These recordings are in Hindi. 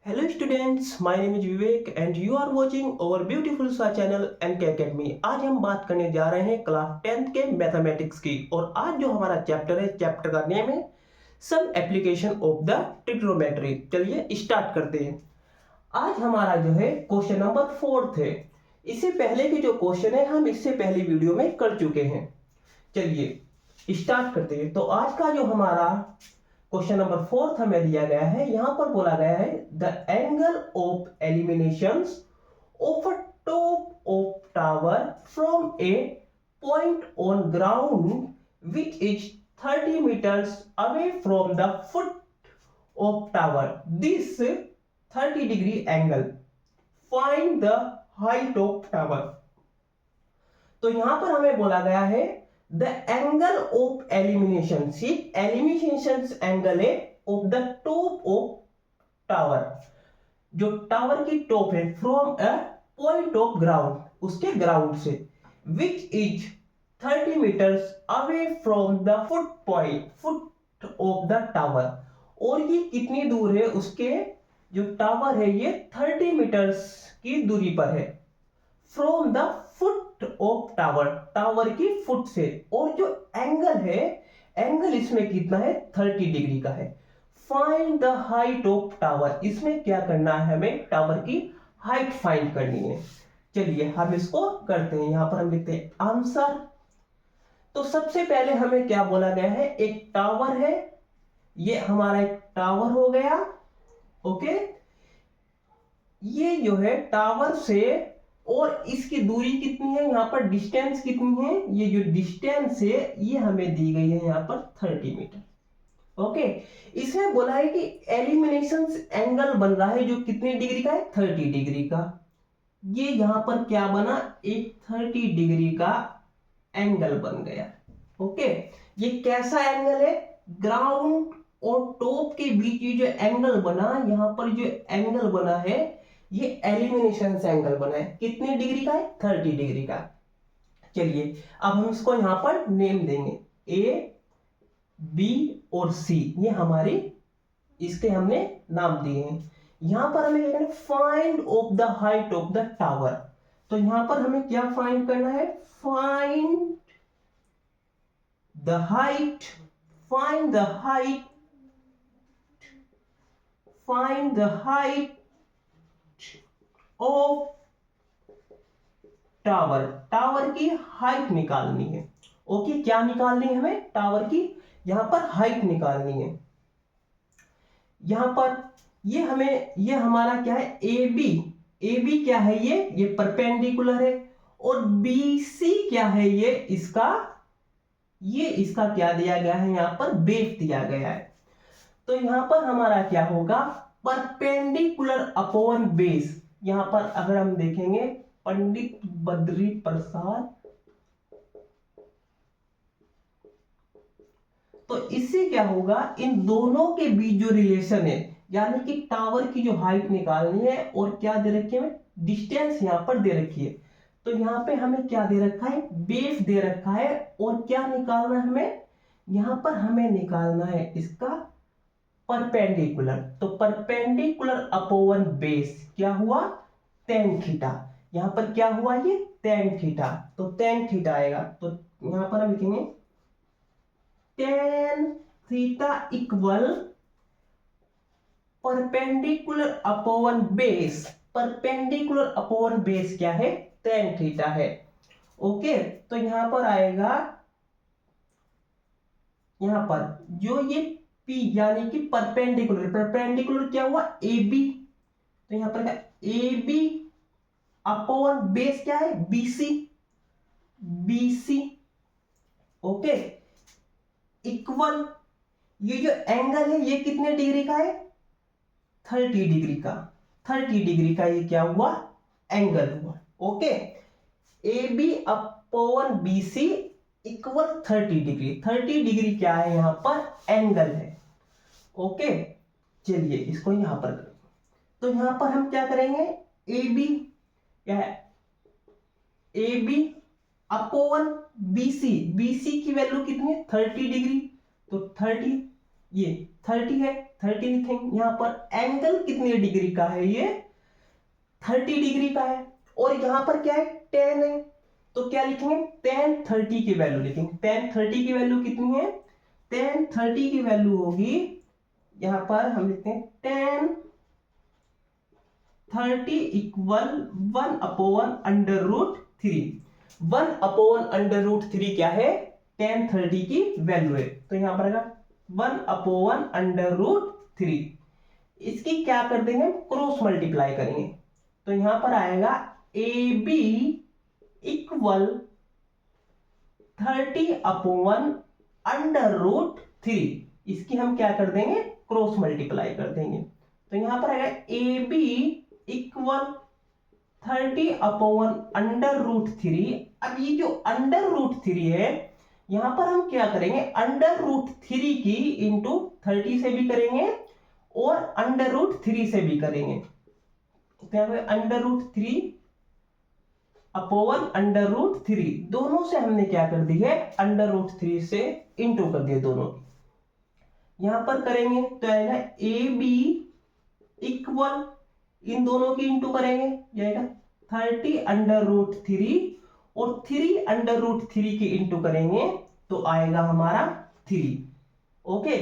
Hello students, my name is Vivek and you are watching our beautiful सा चैनल NK Academy। आज हम बात करने जा रहे हैं क्लास 10th के मैथमेटिक्स की और आज जो हमारा चैप्टर है, चैप्टर का नेम है some application of the trigonometry. चलिए स्टार्ट करते हैं। आज हमारा जो है क्वेश्चन नंबर 4 है। इससे पहले के जो क्वेश्चन है हम इससे पहले वीडियो में कर चुके हैं। चलिए स्टार्ट करते हैं। तो आज का जो हमारा क्वेश्चन नंबर 4 हमें दिया गया है, यहां पर बोला गया है the angle of eliminations of a top of tower from A point on ground which is 30 meters away from the foot of tower. This 30 degree angle. Find the height of tower. तो यहां पर हमें बोला गया है the angle of elimination, elimination angle है of the top of tower, जो टावर की टॉप है from a point of ground, उसके ग्राउंड से, which is 30 meters away from the foot of the tower, और ये कितनी दूर है, उसके जो टावर है ये 30 meters की दूरी पर है from the foot of tower, tower की फुट से, और जो एंगल है, एंगल इसमें कितना है, 30 डिग्री का है। Find the height of tower, इसमें क्या करना है, हमें टावर की हाइट फाइंड करनी है। चलिए हम इसको करते हैं। यहां पर हम लिखते हैं आंसर। तो सबसे पहले हमें क्या बोला गया है, एक टावर है, ये हमारा एक टावर हो गया। ओके, ये जो है टावर से, और इसकी दूरी कितनी है, यहां पर डिस्टेंस कितनी है, ये जो डिस्टेंस है ये हमें दी गई है यहां पर 30 मीटर। ओके, इसमें बोला है कि एलिमिनेशन एंगल बन रहा है जो कितने डिग्री का है, 30 डिग्री का। ये यहां पर क्या बना, एक 30 डिग्री का एंगल बन गया। ओके, ये कैसा एंगल है, ग्राउंड और टॉप के बीच ये जो एंगल बना, यहां पर जो एंगल बना है ये एलिमिनेशन एंगल बना है, कितने डिग्री का है, 30 डिग्री का। चलिए अब हम इसको यहां पर नेम देंगे, ए बी और सी, ये हमारी इसके हमने नाम दिए हैं। यहां पर हमें क्या करना है, find of the height of the tower. तो यहां पर हमें क्या फाइंड करना है, find the height, find the height, find the height of tower, tower की हाइट निकालनी है। ओके, क्या निकालनी है हमें, टावर की यहां पर हाइट निकालनी है। यहां पर ये हमें, ये हमारा क्या है, ए बी, ए बी क्या है, ये परपेंडिकुलर है, और बी सी क्या है, ये इसका क्या दिया गया है, यहां पर बेस दिया गया है। तो यहां पर हमारा क्या होगा, परपेंडिकुलर अपॉन बेस। यहां पर अगर हम देखेंगे पंडित बद्री प्रसाद, तो इससे क्या होगा, इन दोनों के बीच जो रिलेशन है, यानी कि टावर की जो हाइट निकालनी है, और क्या दे रखी है, डिस्टेंस यहां पर दे रखी है। तो यहां पे हमें क्या दे रखा है, बेस दे रखा है, और क्या निकालना है हमें, यहां पर हमें निकालना है इसका परपेंडिकुलर। तो परपेंडिकुलर अपॉन बेस क्या हुआ, tan थीटा। यहां पर क्या हुआ, ये tan थीटा, तो tan थीटा आएगा। तो यहां पर हम लिखेंगे tan theta equal perpendicular upon base, perpendicular upon base क्या है, tan थीटा है। ओके, तो यहां पर आएगा, यहां पर जो ये P यानी कि परपेंडिकुलर, परपेंडिकुलर क्या हुआ, ए बी, तो यहां पर क्या, ए बी अपॉन बेस क्या है, बीसी, बीसी। ओके, इक्वल, ये जो एंगल है ये कितने डिग्री का है, 30 डिग्री का, 30 डिग्री का ये क्या हुआ, एंगल हुआ। Okay, A B upon B C equal 30 degree, 30 degree क्या है, यहां पर एंगल है। ओके, चलिए इसको यहां पर करें। तो यहां पर हम क्या करेंगे, ए बी क्या है, A B upon BC, BC की वैल्यू कितनी है, 30 डिग्री, तो 30 ये 30 है, 30 लिखेंगे। यहाँ पर एंगल कितने डिग्री का है, ये 30 डिग्री का है। और यहाँ पर क्या है, 10 है, तो क्या लिखेंगे, tan 30 की वैल्यू लिखेंगे। tan 30 की वैल्यू कितनी है, tan 30 की वैल्यू होगी, यहाँ पर हम लिखते हैं tan 30 इक्वल 1/√3। 1/√3 क्या है, tan 30 की वैल्यू है, तो यहां पर आएगा 1/√3। इसकी क्या कर देंगे, क्रॉस मल्टीप्लाई करेंगे, तो यहां पर आएगा AB इक्वल 30/√3। इसकी हम क्या कर देंगे, क्रॉस मल्टीप्लाई कर देंगे, तो यहां पर आएगा AB इक्वल 30/√3। अब ये जो √3 है, यहां पर हम क्या करेंगे, √3 की इंटू 30 से भी करेंगे और √3 से भी करेंगे, क्या √3/√3 दोनों से हमने क्या कर दी है, √3 से इंटू कर दिए दोनों की। यहां पर करेंगे तो आएगा AB इक्वल, इन दोनों की इंटू करेंगे, ये आएगा 30/√3 और 3/√3 की इंटू करेंगे तो आएगा हमारा 3। ओके,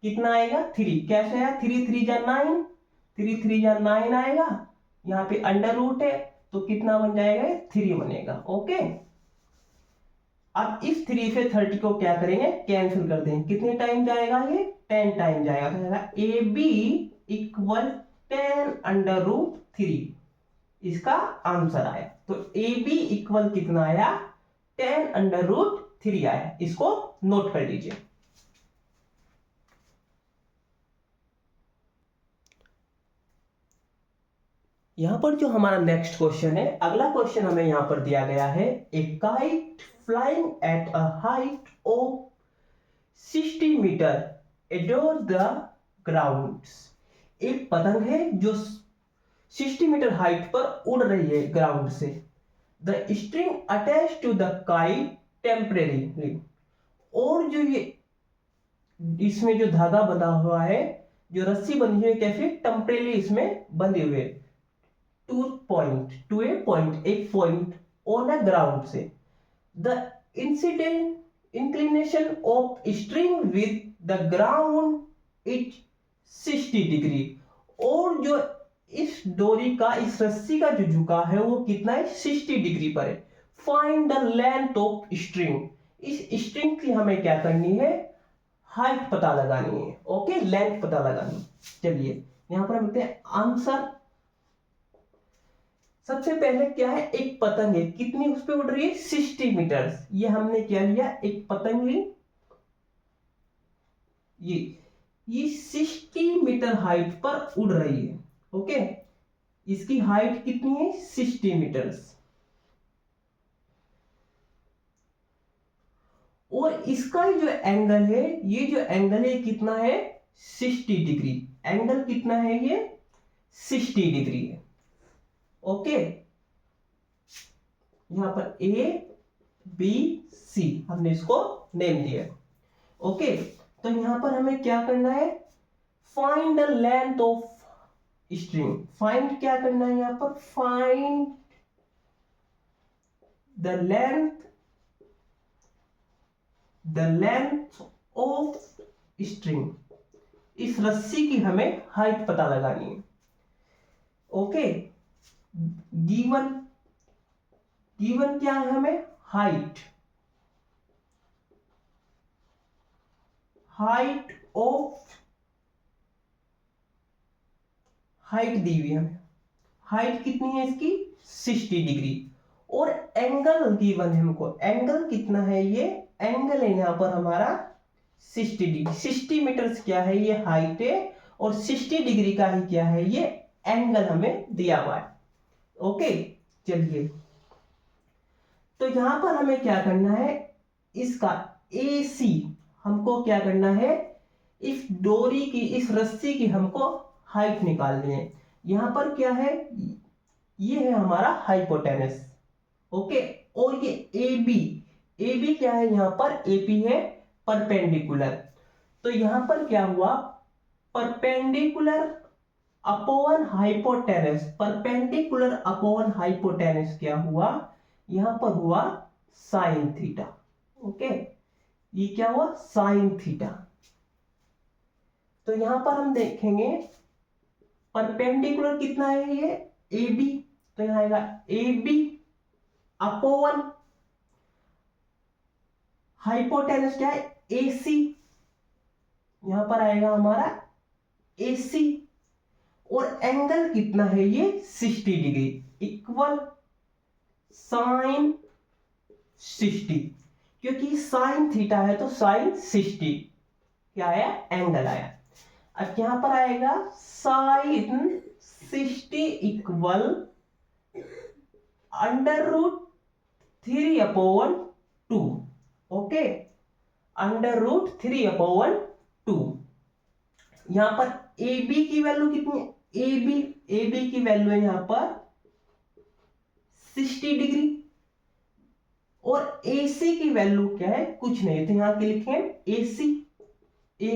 कितना आएगा, 3 कैसे आया, 3 3 जा 9, 3 3 जा 9 आएगा, यहाँ पे अंडर रूट है तो कितना बन जाएगा, 3 बनेगा। ओके, अब इस 3 से 30 को क्या करेंगे, कैंसिल कर देंगे, कितने टाइम जाएगा, ये 10 टाइम जाएगा, तो आएगा AB इक्वल 10/√3। इसका आंसर आया, तो AB इक्वल कितना आया, 10/√3 आया। इसको नोट कर लीजिए। यहां पर जो हमारा नेक्स्ट क्वेश्चन है, अगला क्वेश्चन हमें यहां पर दिया गया है, a kite flying at a height of 60 metre एडोर द ग्राउंड। एक पतंग है जो 60 मीटर हाइट पर उड़ रही है ग्राउंड से। The string attach to the kite temporarily, और जो ये इसमें जो धागा बंधा हुआ है, जो रस्सी बंधी हुई है, कैसे टेम्परेरी इसमें बंधी हुई है, टू ए पॉइंट, एक पॉइंट ऑन अ ग्राउंड से। The incident inclination of string with the ground is 60 degree, और जो इस डोरी का, इस रस्सी का जो झुकाव है वो कितना है, 60 डिग्री पर है। Find the length of string, इस स्ट्रिंग की हमें क्या करनी है, हाइट पता लगानी है। ओके, लेंथ पता लगानी। चलिए यहां पर हम लिखते हैं आंसर। सबसे पहले क्या है, एक पतंग है, कितनी उस पर उड़ रही है, 60 मीटर। ये हमने क्या लिया, एक पतंग ली, ये 60 मीटर हाइट पर उड़ रही है। ओके, इसकी हाइट कितनी है, 60 मीटर, और इसका जो एंगल है, ये जो एंगल है कितना है, 60 डिग्री। एंगल कितना है, ये 60 डिग्री है। ओके, यहां पर ABC हमने इसको नेम दिया। ओके, तो यहां पर हमें क्या करना है, find the length of string. Find क्या करना है, यहां पर find the length of string, इस रस्सी की हमें हाइट पता लगानी है। ओके, गिवन क्या है हमें, हाइट ऑफ, हाइट दी हुई हमें, हाइट कितनी है इसकी, 60 डिग्री, और एंगल गिवन है हमको, एंगल कितना है, ये एंगल है यहां पर हमारा 60 डिग्री। 60 मीटर क्या है, ये हाइट है, और 60 डिग्री का ही क्या है, ये एंगल हमें दिया हुआ है। ओके, चलिए तो यहां पर हमें क्या करना है, इसका AC हमको क्या करना है, इस डोरी की, इस रस्सी की हमको हाइट निकालनी है। यहां पर क्या है, ये है हमारा हाइपोटेनस। ओके, और ये AB क्या है, यहां पर AP है परपेंडिकुलर। तो यहां पर क्या हुआ, perpendicular upon hypotenuse, perpendicular upon hypotenuse क्या हुआ, यहां पर हुआ साइन थीटा। ओके, ये क्या हुआ, साइन थीटा। तो यहां पर हम देखेंगे परपेंडिकुलर कितना है, ये ए बी, तो यहां आएगा ए बी अपॉन हाइपोटेनस क्या है, ए सी, यहां पर आएगा हमारा ए सी, और एंगल कितना है ये 60 डिग्री, इक्वल साइन 60, क्योंकि साइन थीटा है तो साइन 60 क्या आया, एंगल आया। अब यहां पर आएगा sine 60 equal under root 3 upon 2। Okay, under root 3 upon 2। यहां पर ए बी की वैल्यू कितनी है, ए बी की वैल्यू है यहां पर 60 डिग्री, और ए सी की वैल्यू क्या है, कुछ नहीं, तो यहां के लिखेंगे ए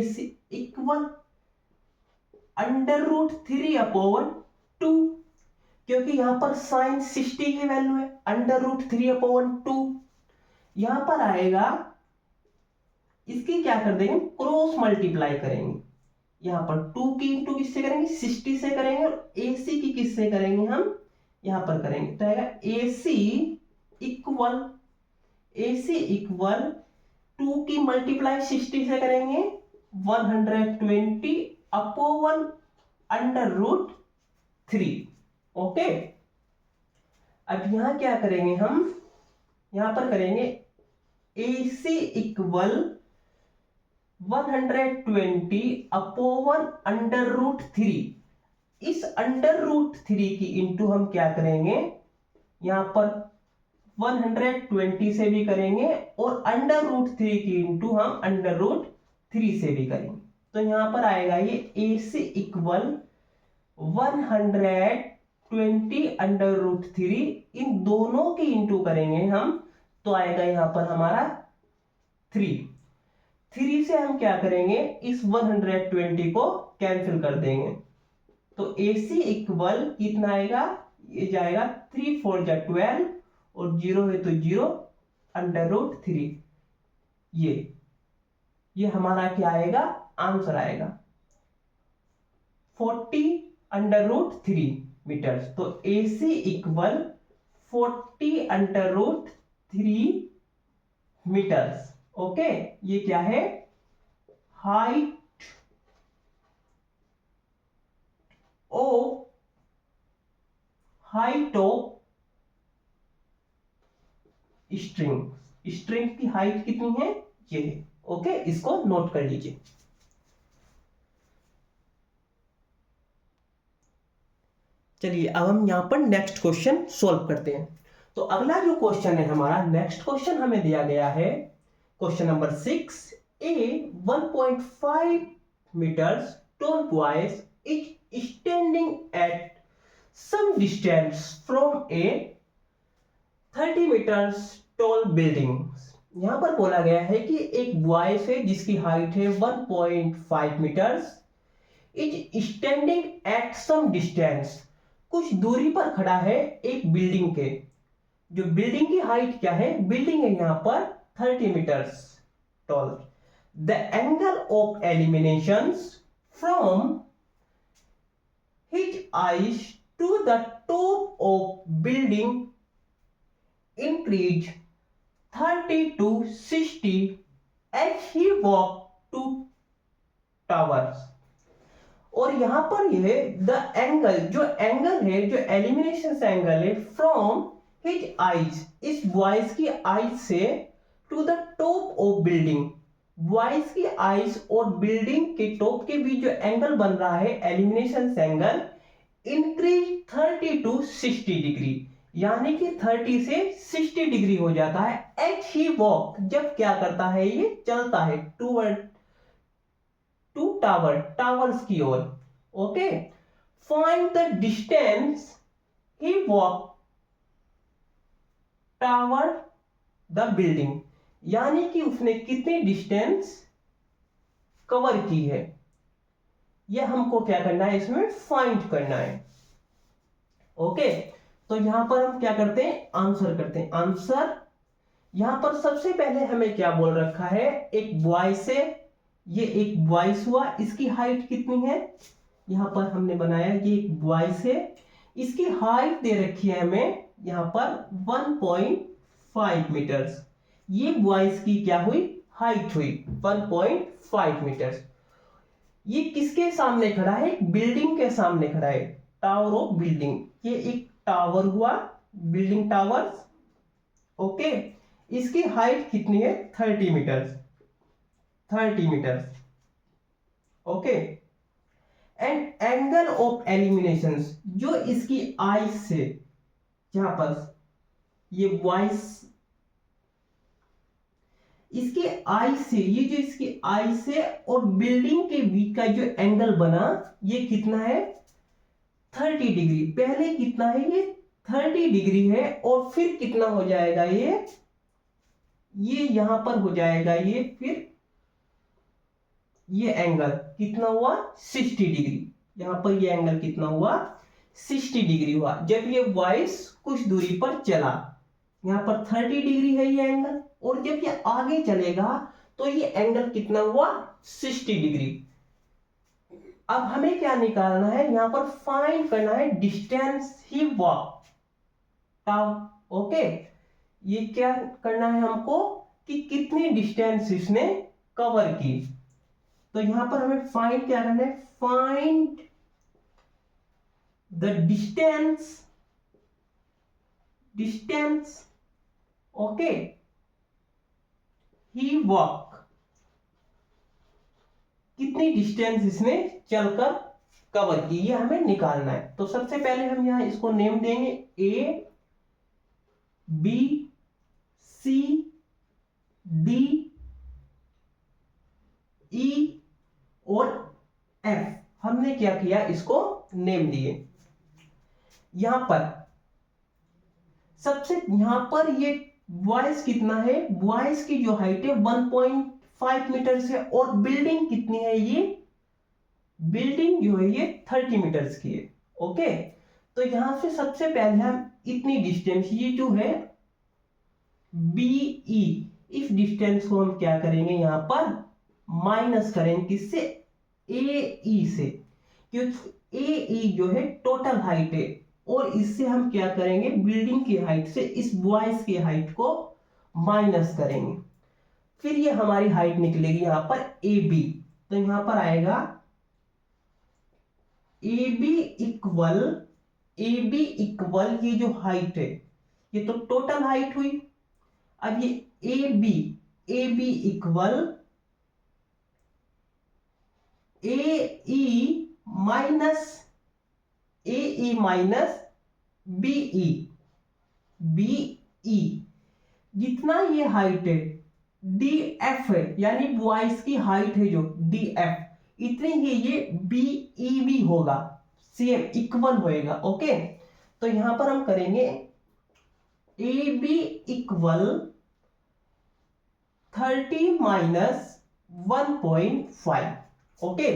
C equal under root 3 upon 2, क्योंकि यहां पर साइन 60 की वैल्यू है, अंडर रूट 3 अपॉन 2। यहां पर आएगा, इसकी क्या कर देंगे, क्रॉस मल्टीप्लाई करेंगे, यहां पर 2 की इंटू किससे करेंगे, 60 से करेंगे, और ए सी की किससे करेंगे, हम यहां पर करेंगे, तो आएगा ए सी इक्वल 2 की मल्टीप्लाई 60 से करेंगे 120 अपॉन अंडर रूट 3। ओके, अब यहां क्या करेंगे, हम यहां पर करेंगे ए C equal 120 upon under root 3। इस अंडर रूट 3 की इंटू हम क्या करेंगे, यहां पर 120 से भी करेंगे, और अंडर रूट 3 की इंटू हम अंडर रूट 3 से भी करेंगे, तो यहां पर आएगा ये ए सी इक्वल 120 अंडर रूट 3, इन दोनों की इंटू करेंगे हम, तो आएगा यहां पर हमारा 3 से हम क्या करेंगे, इस 120 को कैंसिल कर देंगे, तो ए सी इक्वल कितना आएगा, ये जाएगा 3 4 जा 12, और 0 है तो 0 अंडर रूट 3। ये हमारा क्या आएगा, आंसर आएगा 40 अंडर रूट 3 मीटर्स। तो A C equal 40 under root 3 metres. Okay, ये क्या है, हाइट ऑफ स्ट्रिंग की हाइट कितनी है, ये है। ओके, इसको नोट कर लीजिए। चलिए अब हम यहां पर नेक्स्ट क्वेश्चन सॉल्व करते हैं। तो अगला जो क्वेश्चन है हमारा, नेक्स्ट क्वेश्चन हमें दिया गया है question number 6, A 1.5 meters tall boy is standing at some distance from a 30 meters tall building। यहां पर बोला गया है कि एक बॉयज है जिसकी हाइट है 1.5 metres, is standing at some distance, कुछ दूरी पर खड़ा है एक बिल्डिंग के। जो बिल्डिंग की हाइट क्या है, बिल्डिंग है यहां पर 30 metres tall. The angle of eliminations from his eyes to the top of building increase 30 to 60 as he walk to towers। और यहां पर यह द एंगल, जो एंगल है, जो एलिमिनेशन एंगल है फ्रॉम हिज आइज, इस बॉयज की आइज से, to the top of building, boys की आइज और बिल्डिंग के टॉप के बीच जो एंगल बन रहा है elimination angle, increase 30 to 60 degree, यानी कि 30 से 60 डिग्री हो जाता है एट ही वॉक, जब क्या करता है, ये चलता है टू टावर्स की ओर। Okay, find the distance he walk tower the building, यानी कि उसने कितनी डिस्टेंस कवर की है, ये हमको क्या करना है, इसमें फाइंड करना है। ओके, तो यहां पर हम क्या करते हैं, आंसर करते हैं। आंसर यहां पर सबसे पहले हमें क्या बोल रखा है, एक वॉइस है, ये एक वॉइस हुआ, इसकी हाइट कितनी है, यहां पर हमने बनाया ये एक वॉइस है, इसकी हाइट दे रखी है हमें यहां पर 1.5 मीटर्स। ये वॉइस की क्या हुई, हाइट हुई 1.5 मीटर्स। ये किसके सामने खड़ा है, एक बिल्डिंग के सामने खड़ा है, टावर ऑफ बिल्डिंग। ये एक टावर हुआ, बिल्डिंग टावर्स। ओके, इसकी हाइट कितनी है, 30 metres, 30 metres. Okay, and angle of elimination, जो इसकी आई से, यहां पर ये वॉइस, इसके आई से, ये जो इसकी आई से और बिल्डिंग के बीच का जो एंगल बना, ये कितना है, 30 डिग्री। पहले कितना है, ये 30 डिग्री है, और फिर कितना हो जाएगा, ये यहां पर हो जाएगा, ये फिर ये एंगल कितना हुआ, 60 डिग्री। यहां पर ये एंगल कितना हुआ, 60 डिग्री हुआ। जब ये वॉइस कुछ दूरी पर चला, यहां पर 30 डिग्री है ये एंगल, और जब ये आगे चलेगा तो ये एंगल कितना हुआ, 60 डिग्री। अब हमें क्या निकालना है, यहां पर फाइंड करना है डिस्टेंस ही वॉक। ओके, ये क्या करना है हमको, कि कितनी डिस्टेंस इसने कवर की। तो यहां पर हमें फाइंड क्या करना है, find the distance okay he walk, कितनी डिस्टेंस इसने चलकर कवर की, ये हमें निकालना है। तो सबसे पहले हम यहां इसको नेम देंगे ए बी सी डी ई और एफ। हमने क्या किया, इसको नेम दिए। यहां पर सबसे, यहां पर ये वॉइस कितना है, वॉइस की जो हाइट है 1.5 मीटर है, और बिल्डिंग कितनी है, ये बिल्डिंग जो है ये 30 मीटर्स की है। ओके, तो यहां से सबसे पहले हम इतनी डिस्टेंस, ये जो है बीई, इस डिस्टेंस को हम क्या करेंगे, यहां पर माइनस करेंगे, किससे, ए से, क्योंकि ए जो है टोटल हाइट है, और इससे हम क्या करेंगे, बिल्डिंग की हाइट से इस वॉइस की हाइट को माइनस करेंगे, फिर ये हमारी हाइट निकलेगी यहां पर ए बी। तो यहां पर आएगा ए बी इक्वल ये जो हाइट है, ये तो टोटल हाइट हुई। अब ये A B equal A minus BE, जितना ये हाइट है डी एफ है, यानी वॉइस की हाइट है जो डी एफ, इतनी ही ये बीई भी होगा, सेम इक्वल होएगा। ओके, तो यहां पर हम करेंगे A B equal 30 minus 1.5। Okay,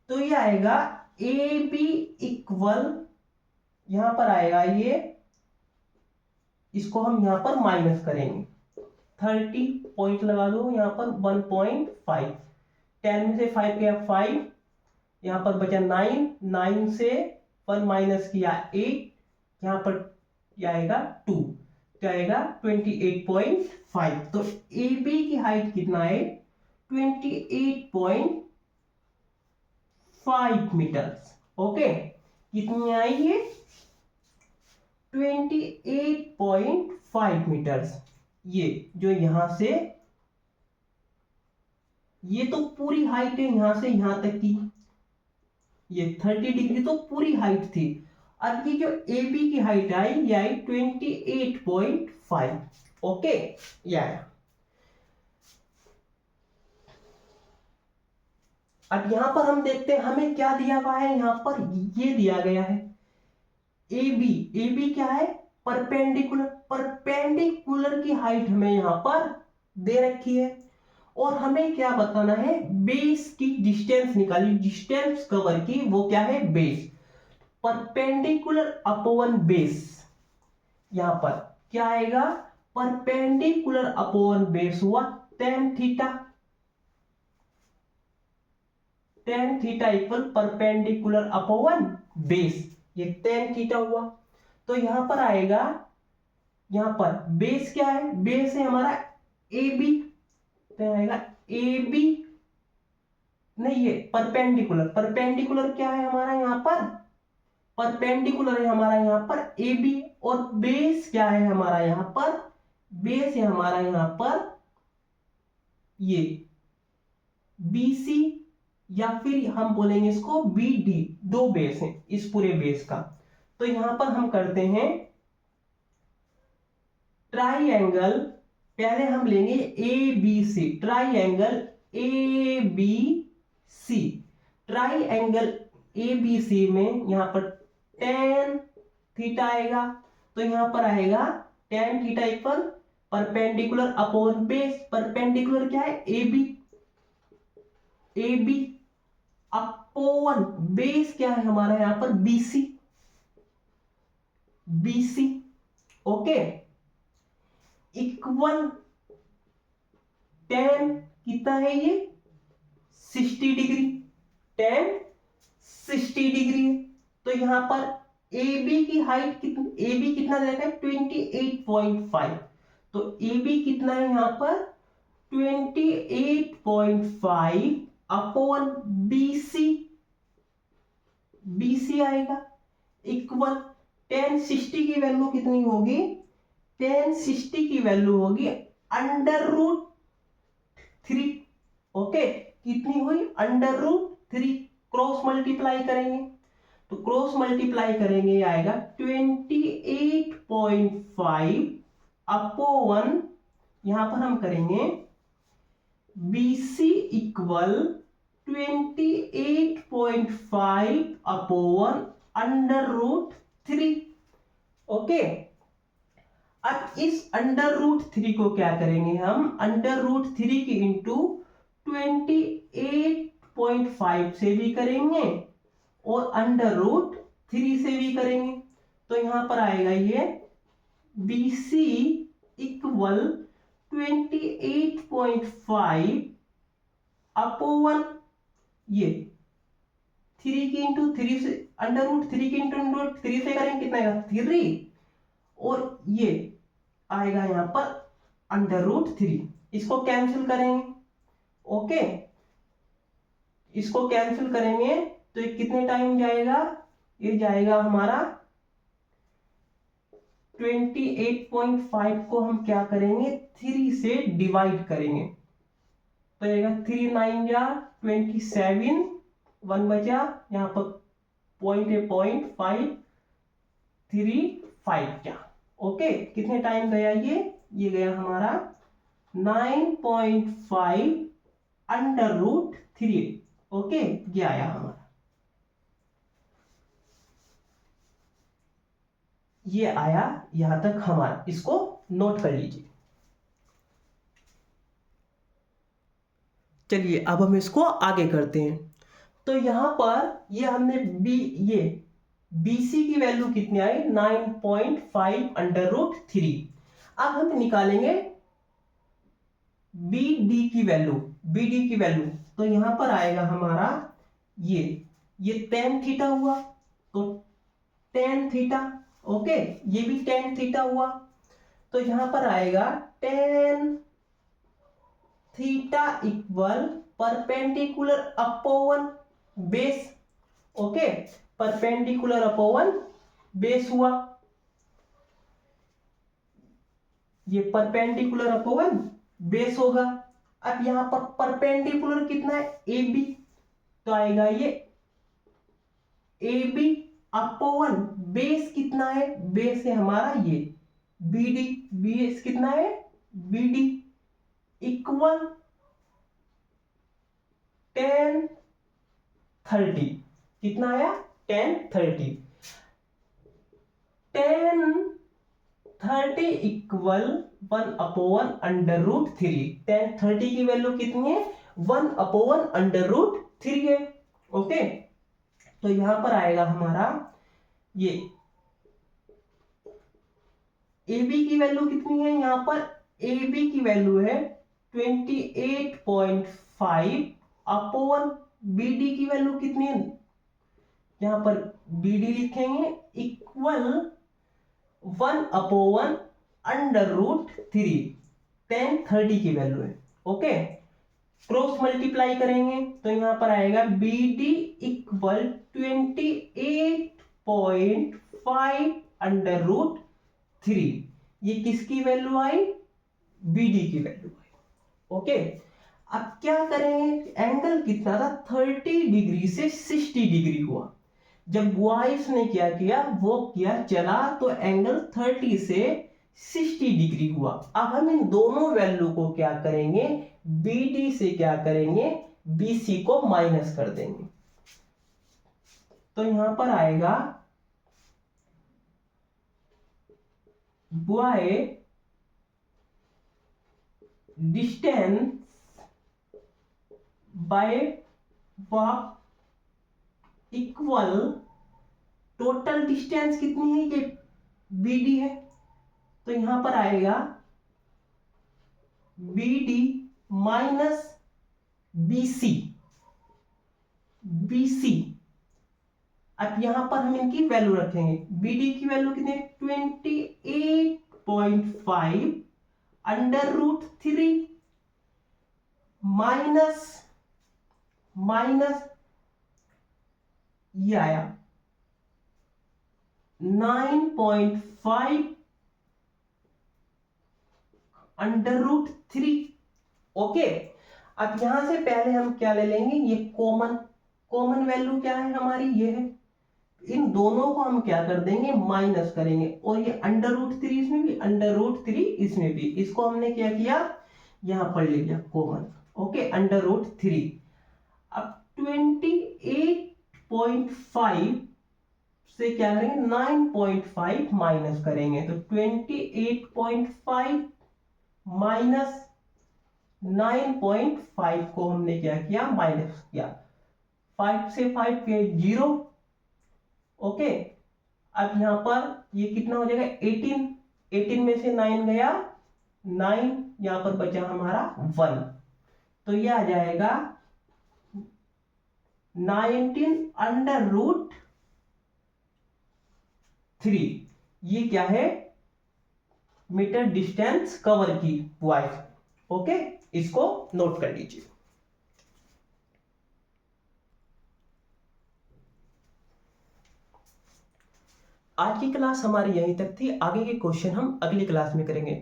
तो ये आएगा ए बी इक्वल, यहां पर आएगा ये, इसको हम यहां पर माइनस करेंगे, 30 पॉइंट लगा दो यहां पर 1.5, 10 में से 5 गया 5, यहां पर बचा 9, 9 से 1 माइनस किया 8, यहां पर क्या आएगा 2, क्या आएगा 28.5। तो ए बी की हाइट कितना है, 28.5 मीटर्स। ओके, कितनी आई ये, 28.5 मीटर्स। ये जो यहां से, ये तो पूरी हाइट है यहां से यहां तक की, ये 30 डिग्री तो पूरी हाइट थी। अब ये जो ए बी की हाइट आई, ये आई 28.5। ओके, ये आया। अब यहां पर हम देखते हैं हमें क्या दिया हुआ है, यहां पर ये दिया गया है ए बी क्या है, परपेंडिकुलर की हाइट हमें यहां पर दे रखी है, और हमें क्या बताना है, बेस की डिस्टेंस निकाली, डिस्टेंस कवर की, वो क्या है, बेस। परपेंडिकुलर अपॉन बेस, यहां पर क्या आएगा, परपेंडिकुलर अपॉन बेस हुआ tan theta, tan theta equal perpendicular upon base, ये tan थीटा हुआ। तो यहां पर आएगा, यहां पर बेस क्या है, बेस है हमारा ए बी, तो आएगा ए बी, नहीं ये परपेंडिकुलर, परपेंडिकुलर क्या है हमारा यहाँ पर, परपेंडिकुलर है हमारा यहाँ पर ए बी, और बेस क्या है हमारा यहाँ पर, बेस है हमारा यहाँ पर ये बी सी, या फिर हम बोलेंगे इसको बी डी, दो बेस हैं इस पूरे बेस का। तो यहां पर हम करते हैं ट्राइएंगल, पहले हम लेंगे A B C, triangle A B C, triangle A B C में यहां पर tan थीटा आएगा, तो यहां पर आएगा tan theta equal perpendicular upon base, perpendicular क्या है A B, A B upon base क्या है हमारा यहां पर BC, BC, okay, equal tan कितना है ये 60 डिग्री, tan 60 डिग्री है। तो यहां पर ए बी की हाइट कितनी, ए बी कितना देगा 28.5, तो ए बी कितना है यहां पर 28.5 अपॉन बीसी, बीसी आएगा इक्वल tan 60 की वैल्यू कितनी होगी, tan 60 की वैल्यू होगी √3, ओके, कितनी हुई √3, क्रॉस मल्टीप्लाई करेंगे, तो क्रॉस मल्टीप्लाई करेंगे आएगा 28.5 अपॉन, यहां पर हम करेंगे BC इक्वल 28.5 अपॉन √3, ओके। अब इस √3 को क्या करेंगे हम, √3 की इंटू 28.5 से भी करेंगे और √3 से भी करेंगे, तो यहां पर आएगा ये BC इक्वल 28.5 अपॉन ये 3 की इंटू 3 से, √3 की इंटू √3 से करेंगे कितना आएगा 3, और ये आएगा यहां पर √3, इसको कैंसिल करेंगे, ओके, इसको कैंसिल करेंगे तो ये कितने टाइम जाएगा, ये जाएगा हमारा 28.5 को हम क्या करेंगे 3 से डिवाइड करेंगे, तो आएगा 3 9 जा 27, 1 बचा, यहां पर पॉइंट है 0.535 क्या, ओके, कितने टाइम गया ये गया हमारा 9.5 √3, ओके, ये आया हमारा, ये आया यहां तक हमारा, इसको नोट कर लीजिए। चलिए अब हम इसको आगे करते हैं। तो यहां पर ये हमने ये BC की वैल्यू कितनी आई 9.5 √3, अब हम निकालेंगे BD की वैल्यू, BD की वैल्यू, तो यहां पर आएगा हमारा ये tan थीटा हुआ, तो tan थीटा, ओके, ये भी tan थीटा हुआ, तो यहां पर आएगा tan theta equal perpendicular upon base, okay, perpendicular upon base हुआ, ये परपेंडिकुलर अपॉन बेस होगा। अब यहां पर परपेंडिकुलर कितना है ए बी, तो आएगा ये ए बी अपॉन बेस कितना है, बेस है हमारा ये बी डी, बेस कितना है बी डी इक्वल tan 30, कितना आया tan 30, tan 30 इक्वल 1/√3। 30 की वैल्यू कितनी है? 1/√3 है। ओके, तो यहां पर आएगा हमारा ये ए बी की वैल्यू कितनी है? यहां पर ए बी की वैल्यू है 28.5 अपॉन बी डी की वैल्यू कितनी है? यहां पर बी डी लिखेंगे इक्वल 1/√3। 1030 की वैल्यू है। ओके, क्रॉस मल्टीप्लाई करेंगे तो यहां पर आएगा बी डी इक्वल 28.5/√3। ये किसकी वैल्यू आई? बी डी की वैल्यू आई। ओके, अब क्या करेंगे? एंगल कितना था? 30 डिग्री से 60 डिग्री हुआ। जब बॉयज ने क्या किया, वो किया चला तो एंगल 30 से 60 डिग्री हुआ। अब हम इन दोनों वैल्यू को क्या करेंगे? BD से क्या करेंगे? BC को माइनस कर देंगे। तो यहां पर आएगा by distance by walk equal total distance कितनी है? ये BD है, तो यहां पर आएगा BD माइनस BC। अब यहां पर हम इनकी वैल्यू रखेंगे। BD की वैल्यू कितनी है? 28.5/√3 माइनस ये आया 9.5/√3। ओके, अब यहां से पहले हम क्या ले लेंगे? ये कॉमन वैल्यू क्या है हमारी? ये है। इन दोनों को हम क्या कर देंगे? माइनस करेंगे। और ये √3 इसमें भी, √3 इसमें भी। इसको हमने क्या किया? यहां पर ले लिया कॉमन। ओके, √3। अब 28.5 से क्या करेंगे? 9.5 माइनस करेंगे तो 28.5 माइनस 9.5 को हमने क्या किया? माइनस किया। 5 से 5 के 0। ओके, अब यहां पर ये कितना हो जाएगा? 18 में से 9 गया 9, यहां पर बचा हमारा 1, तो ये आ जाएगा 19/√3। ये क्या है? मीटर डिस्टेंस कवर की वाइज। ओके, इसको नोट कर लीजिए। आज की क्लास हमारी यहीं तक थी। आगे के क्वेश्चन हम अगली क्लास में करेंगे।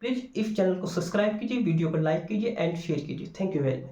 प्लीज इस चैनल को सब्सक्राइब कीजिए, वीडियो को लाइक कीजिए एंड शेयर कीजिए। Thank you very much.